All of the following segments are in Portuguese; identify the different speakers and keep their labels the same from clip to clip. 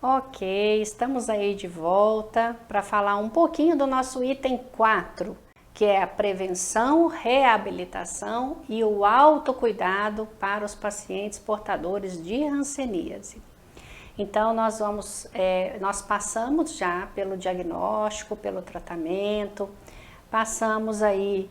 Speaker 1: Ok, estamos aí de volta para falar um pouquinho do nosso item 4, que é a prevenção, reabilitação e o autocuidado para os pacientes portadores de hanseníase. Então nós passamos já pelo diagnóstico, pelo tratamento, passamos aí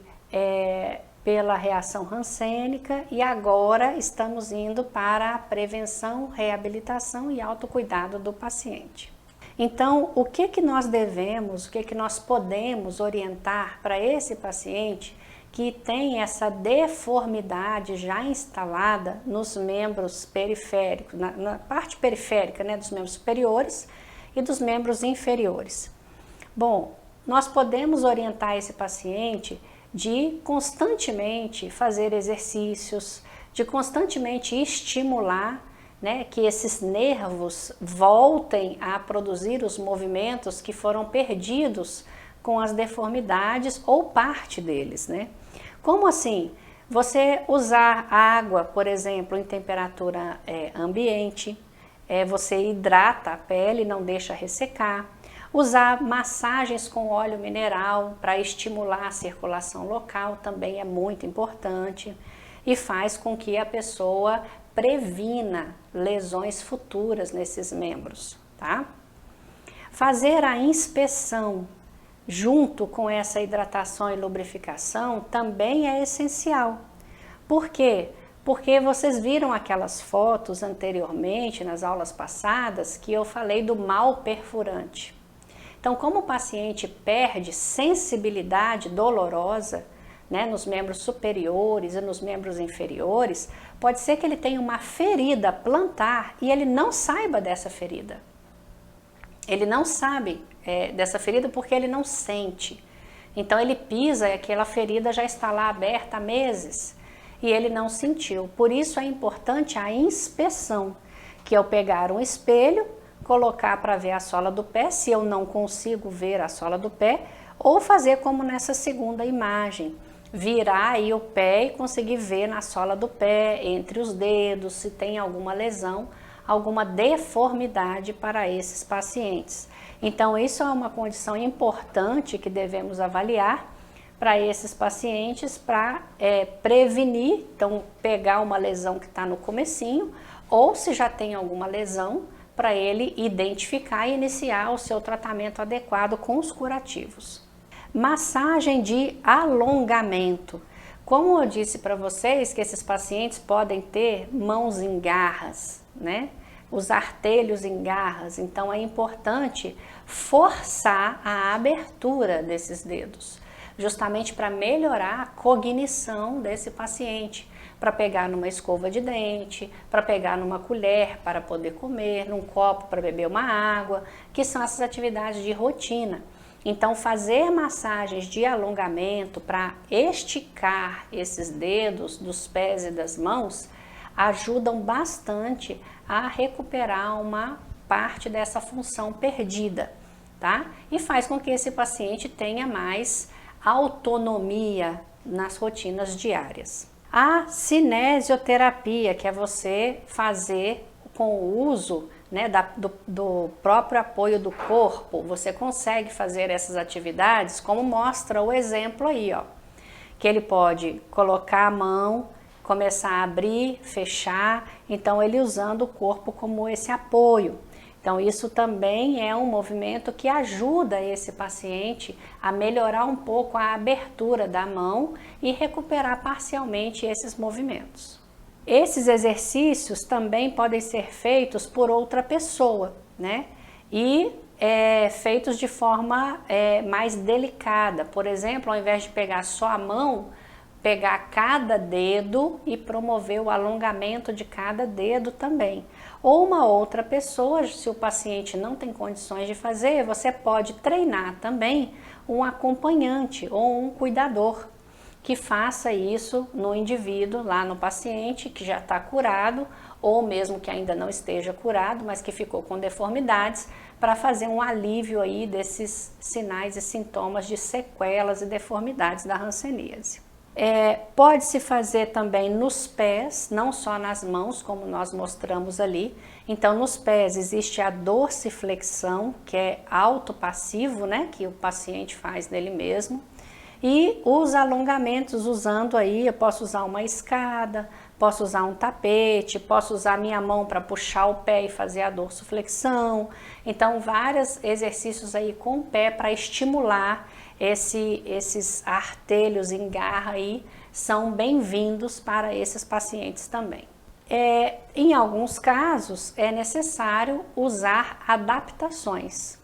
Speaker 1: pela reação hansênica e agora estamos indo para a prevenção, reabilitação e autocuidado do paciente. Então, o que nós devemos, o que nós podemos orientar para esse paciente que tem essa deformidade já instalada nos membros periféricos, na parte periférica, né, dos membros superiores e dos membros inferiores? Bom, nós podemos orientar esse paciente de constantemente fazer exercícios, de constantemente estimular, né, que esses nervos voltem a produzir os movimentos que foram perdidos com as deformidades ou parte deles, né? Como assim? Você usar água, por exemplo, em temperatura ambiente, você hidrata a pele, não deixa ressecar. Usar massagens com óleo mineral para estimular a circulação local também é muito importante e faz com que a pessoa previna lesões futuras nesses membros, tá? Fazer a inspeção junto com essa hidratação e lubrificação também é essencial. Por quê? Porque vocês viram aquelas fotos anteriormente, nas aulas passadas, que eu falei do mal perfurante. Então, como o paciente perde sensibilidade dolorosa, né, nos membros superiores e nos membros inferiores, pode ser que ele tenha uma ferida plantar e ele não saiba dessa ferida. Ele não sabe dessa ferida porque ele não sente. Então ele pisa e aquela ferida já está lá aberta há meses e ele não sentiu. Por isso é importante a inspeção, que é eu pegar um espelho, colocar para ver a sola do pé, se eu não consigo ver a sola do pé, ou fazer como nessa segunda imagem, virar aí o pé e conseguir ver na sola do pé, entre os dedos, se tem alguma lesão, alguma deformidade para esses pacientes. Então isso é uma condição importante que devemos avaliar para esses pacientes para prevenir, então pegar uma lesão que está no comecinho, ou se já tem alguma lesão, para ele identificar e iniciar o seu tratamento adequado com os curativos. Massagem de alongamento. Como eu disse para vocês que esses pacientes podem ter mãos em garras, né? Os artelhos em garras, então é importante forçar a abertura desses dedos, justamente para melhorar a cognição desse paciente, para pegar numa escova de dente, para pegar numa colher para poder comer, num copo para beber uma água, que são essas atividades de rotina. Então fazer massagens de alongamento para esticar esses dedos dos pés e das mãos ajudam bastante a recuperar uma parte dessa função perdida, tá? E faz com que esse paciente tenha mais autonomia nas rotinas diárias. A cinesioterapia, que é você fazer com o uso, né, do próprio apoio do corpo, você consegue fazer essas atividades, como mostra o exemplo aí, ó, que ele pode colocar a mão, começar a abrir, fechar, então ele usando o corpo como esse apoio. Então isso também é um movimento que ajuda esse paciente a melhorar um pouco a abertura da mão e recuperar parcialmente esses movimentos. Esses exercícios também podem ser feitos por outra pessoa, né? E feitos de forma mais delicada. Por exemplo, ao invés de pegar só a mão, pegar cada dedo e promover o alongamento de cada dedo também. Ou uma outra pessoa, se o paciente não tem condições de fazer, você pode treinar também um acompanhante ou um cuidador que faça isso no indivíduo, lá no paciente que já está curado, ou mesmo que ainda não esteja curado, mas que ficou com deformidades, para fazer um alívio aí desses sinais e sintomas de sequelas e deformidades da hanseníase. Pode-se fazer também nos pés, não só nas mãos, como nós mostramos ali. Então, nos pés existe a dorsiflexão, que é autopassivo, né, que o paciente faz nele mesmo. E os alongamentos usando aí, eu posso usar uma escada, posso usar um tapete, posso usar minha mão para puxar o pé e fazer a dorsiflexão. Então, vários exercícios aí com o pé para estimular esses artelhos em garra aí, são bem-vindos para esses pacientes também. Em alguns casos, é necessário usar adaptações.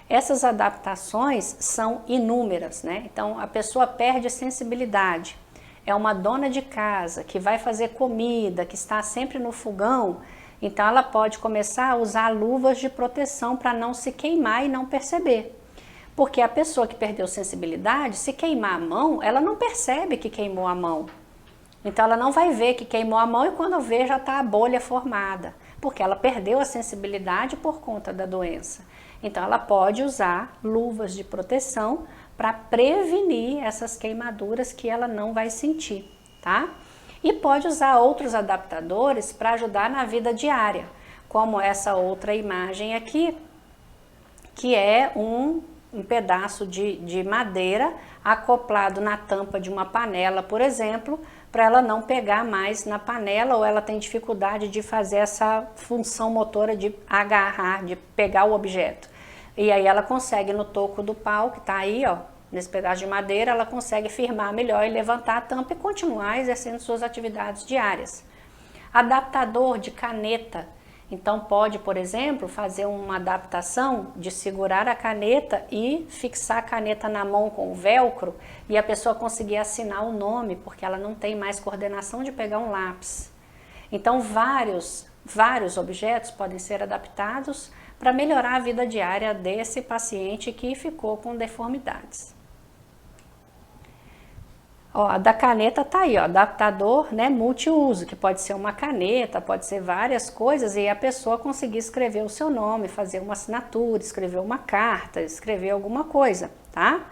Speaker 1: Essas adaptações são inúmeras, né? Então, a pessoa perde a sensibilidade. É uma dona de casa que vai fazer comida, que está sempre no fogão, então ela pode começar a usar luvas de proteção para não se queimar e não perceber. Porque a pessoa que perdeu sensibilidade, se queimar a mão, ela não percebe que queimou a mão. Então ela não vai ver que queimou a mão e quando vê já está a bolha formada, porque ela perdeu a sensibilidade por conta da doença. Então ela pode usar luvas de proteção para prevenir essas queimaduras que ela não vai sentir, tá? E pode usar outros adaptadores para ajudar na vida diária, como essa outra imagem aqui, que é um pedaço de madeira acoplado na tampa de uma panela, por exemplo, para ela não pegar mais na panela, ou ela tem dificuldade de fazer essa função motora de agarrar, de pegar o objeto. E aí ela consegue no toco do pau, que está aí, ó, nesse pedaço de madeira, ela consegue firmar melhor e levantar a tampa e continuar exercendo suas atividades diárias. Adaptador de caneta. Então pode, por exemplo, fazer uma adaptação de segurar a caneta e fixar a caneta na mão com o velcro e a pessoa conseguir assinar o nome, porque ela não tem mais coordenação de pegar um lápis. Então vários objetos podem ser adaptados para melhorar a vida diária desse paciente que ficou com deformidades. Ó, a da caneta tá aí, ó, adaptador, né, multiuso, que pode ser uma caneta, pode ser várias coisas e a pessoa conseguir escrever o seu nome, fazer uma assinatura, escrever uma carta, escrever alguma coisa, tá?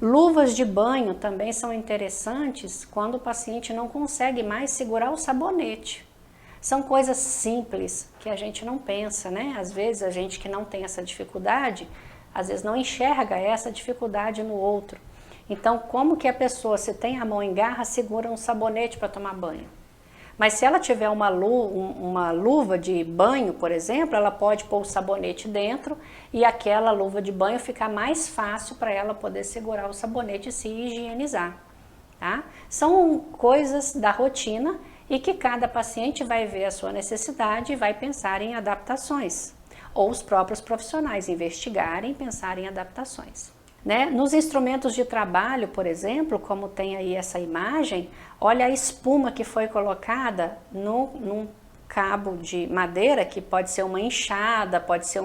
Speaker 1: Luvas de banho também são interessantes quando o paciente não consegue mais segurar o sabonete. São coisas simples que a gente não pensa, né? Às vezes a gente que não tem essa dificuldade, às vezes não enxerga essa dificuldade no outro. Então, como que a pessoa, se tem a mão em garra, segura um sabonete para tomar banho? Mas se ela tiver uma luva de banho, por exemplo, ela pode pôr o sabonete dentro e aquela luva de banho ficar mais fácil para ela poder segurar o sabonete e se higienizar, tá? São coisas da rotina e que cada paciente vai ver a sua necessidade e vai pensar em adaptações. Ou os próprios profissionais investigarem e pensar em adaptações. Né? Nos instrumentos de trabalho, por exemplo, como tem aí essa imagem, olha a espuma que foi colocada num cabo de madeira, que pode ser uma enxada, pode ser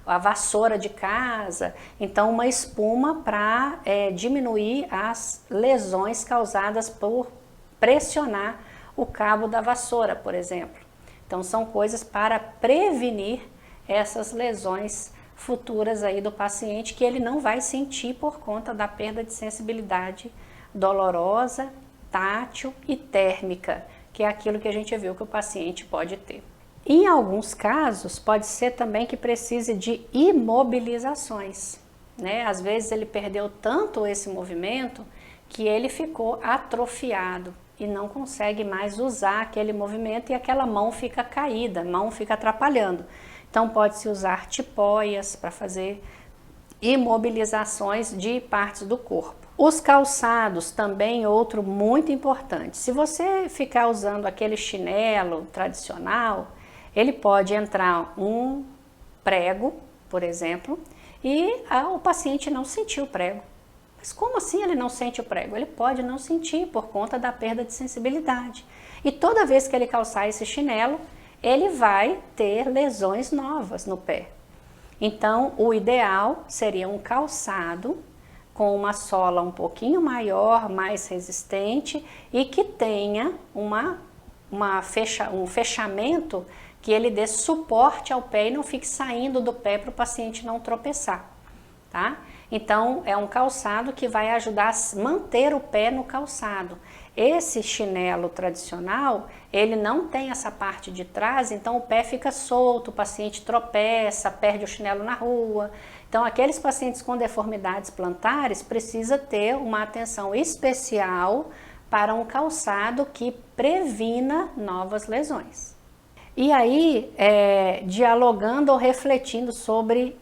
Speaker 1: a vassoura de casa. Então, uma espuma para diminuir as lesões causadas por pressionar o cabo da vassoura, por exemplo. Então, são coisas para prevenir essas lesões futuras aí do paciente que ele não vai sentir por conta da perda de sensibilidade dolorosa, tátil e térmica, que é aquilo que a gente viu que o paciente pode ter. Em alguns casos, pode ser também que precise de imobilizações, né? Às vezes ele perdeu tanto esse movimento que ele ficou atrofiado e não consegue mais usar aquele movimento e aquela mão fica caída, a mão fica atrapalhando. Então pode-se usar tipóias para fazer imobilizações de partes do corpo. Os calçados também outro muito importante. Se você ficar usando aquele chinelo tradicional, ele pode entrar um prego, por exemplo, e o paciente não sentiu o prego. Mas como assim ele não sente o prego? Ele pode não sentir por conta da perda de sensibilidade. E toda vez que ele calçar esse chinelo, ele vai ter lesões novas no pé. Então, o ideal seria um calçado com uma sola um pouquinho maior, mais resistente e que tenha um fechamento que ele dê suporte ao pé e não fique saindo do pé para o paciente não tropeçar, tá? Então, é um calçado que vai ajudar a manter o pé no calçado. Esse chinelo tradicional, ele não tem essa parte de trás, então o pé fica solto, o paciente tropeça, perde o chinelo na rua. Então aqueles pacientes com deformidades plantares precisa ter uma atenção especial para um calçado que previna novas lesões. E aí, dialogando ou refletindo sobre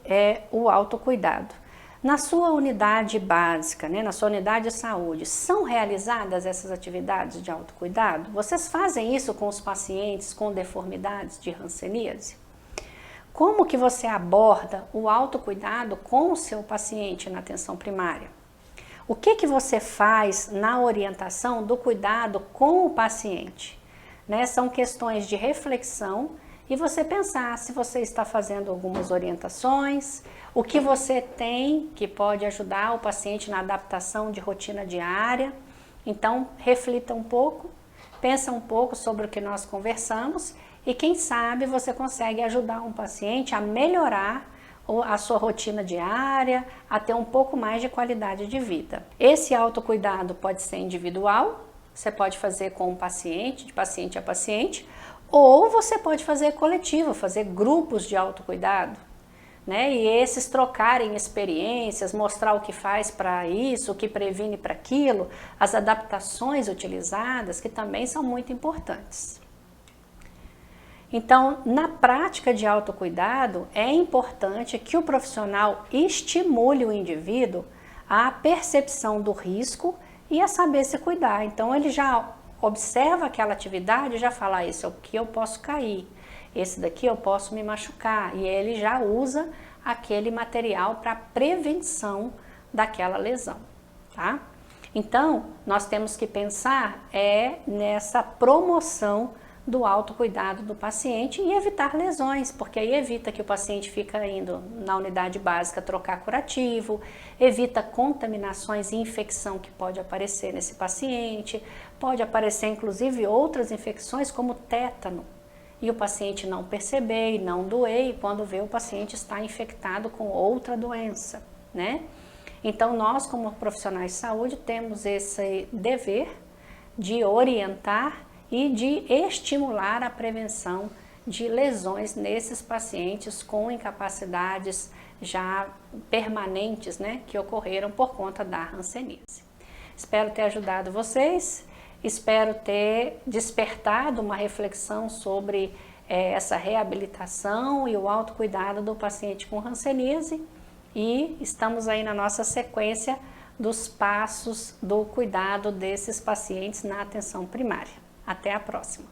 Speaker 1: o autocuidado. Na sua unidade básica, na sua unidade de saúde, são realizadas essas atividades de autocuidado? Vocês fazem isso com os pacientes com deformidades de hanseníase? Como que você aborda o autocuidado com o seu paciente na atenção primária? O que você faz na orientação do cuidado com o paciente? São questões de reflexão e você pensar se você está fazendo algumas orientações, o que você tem que pode ajudar o paciente na adaptação de rotina diária. Então, reflita um pouco, pensa um pouco sobre o que nós conversamos e quem sabe você consegue ajudar um paciente a melhorar a sua rotina diária, a ter um pouco mais de qualidade de vida. Esse autocuidado pode ser individual, você pode fazer com o paciente, de paciente a paciente, ou você pode fazer coletivo, fazer grupos de autocuidado, e esses trocarem experiências, mostrar o que faz para isso, o que previne para aquilo, as adaptações utilizadas, que também são muito importantes. Então, na prática de autocuidado, é importante que o profissional estimule o indivíduo à percepção do risco e a saber se cuidar. Então, ele já observa aquela atividade e já fala, esse aqui eu posso cair, esse daqui eu posso me machucar, e ele já usa aquele material para prevenção daquela lesão, tá? Então, nós temos que pensar nessa promoção do autocuidado do paciente e evitar lesões, porque aí evita que o paciente fica indo na unidade básica trocar curativo, evita contaminações e infecção que pode aparecer nesse paciente, pode aparecer inclusive outras infecções como tétano, e o paciente não perceber e não doer, e quando vê o paciente está infectado com outra doença, Então nós como profissionais de saúde temos esse dever de orientar e de estimular a prevenção de lesões nesses pacientes com incapacidades já permanentes, que ocorreram por conta da hanseníase. Espero ter ajudado vocês, espero ter despertado uma reflexão sobre essa reabilitação e o autocuidado do paciente com hanseníase, e estamos aí na nossa sequência dos passos do cuidado desses pacientes na atenção primária. Até a próxima!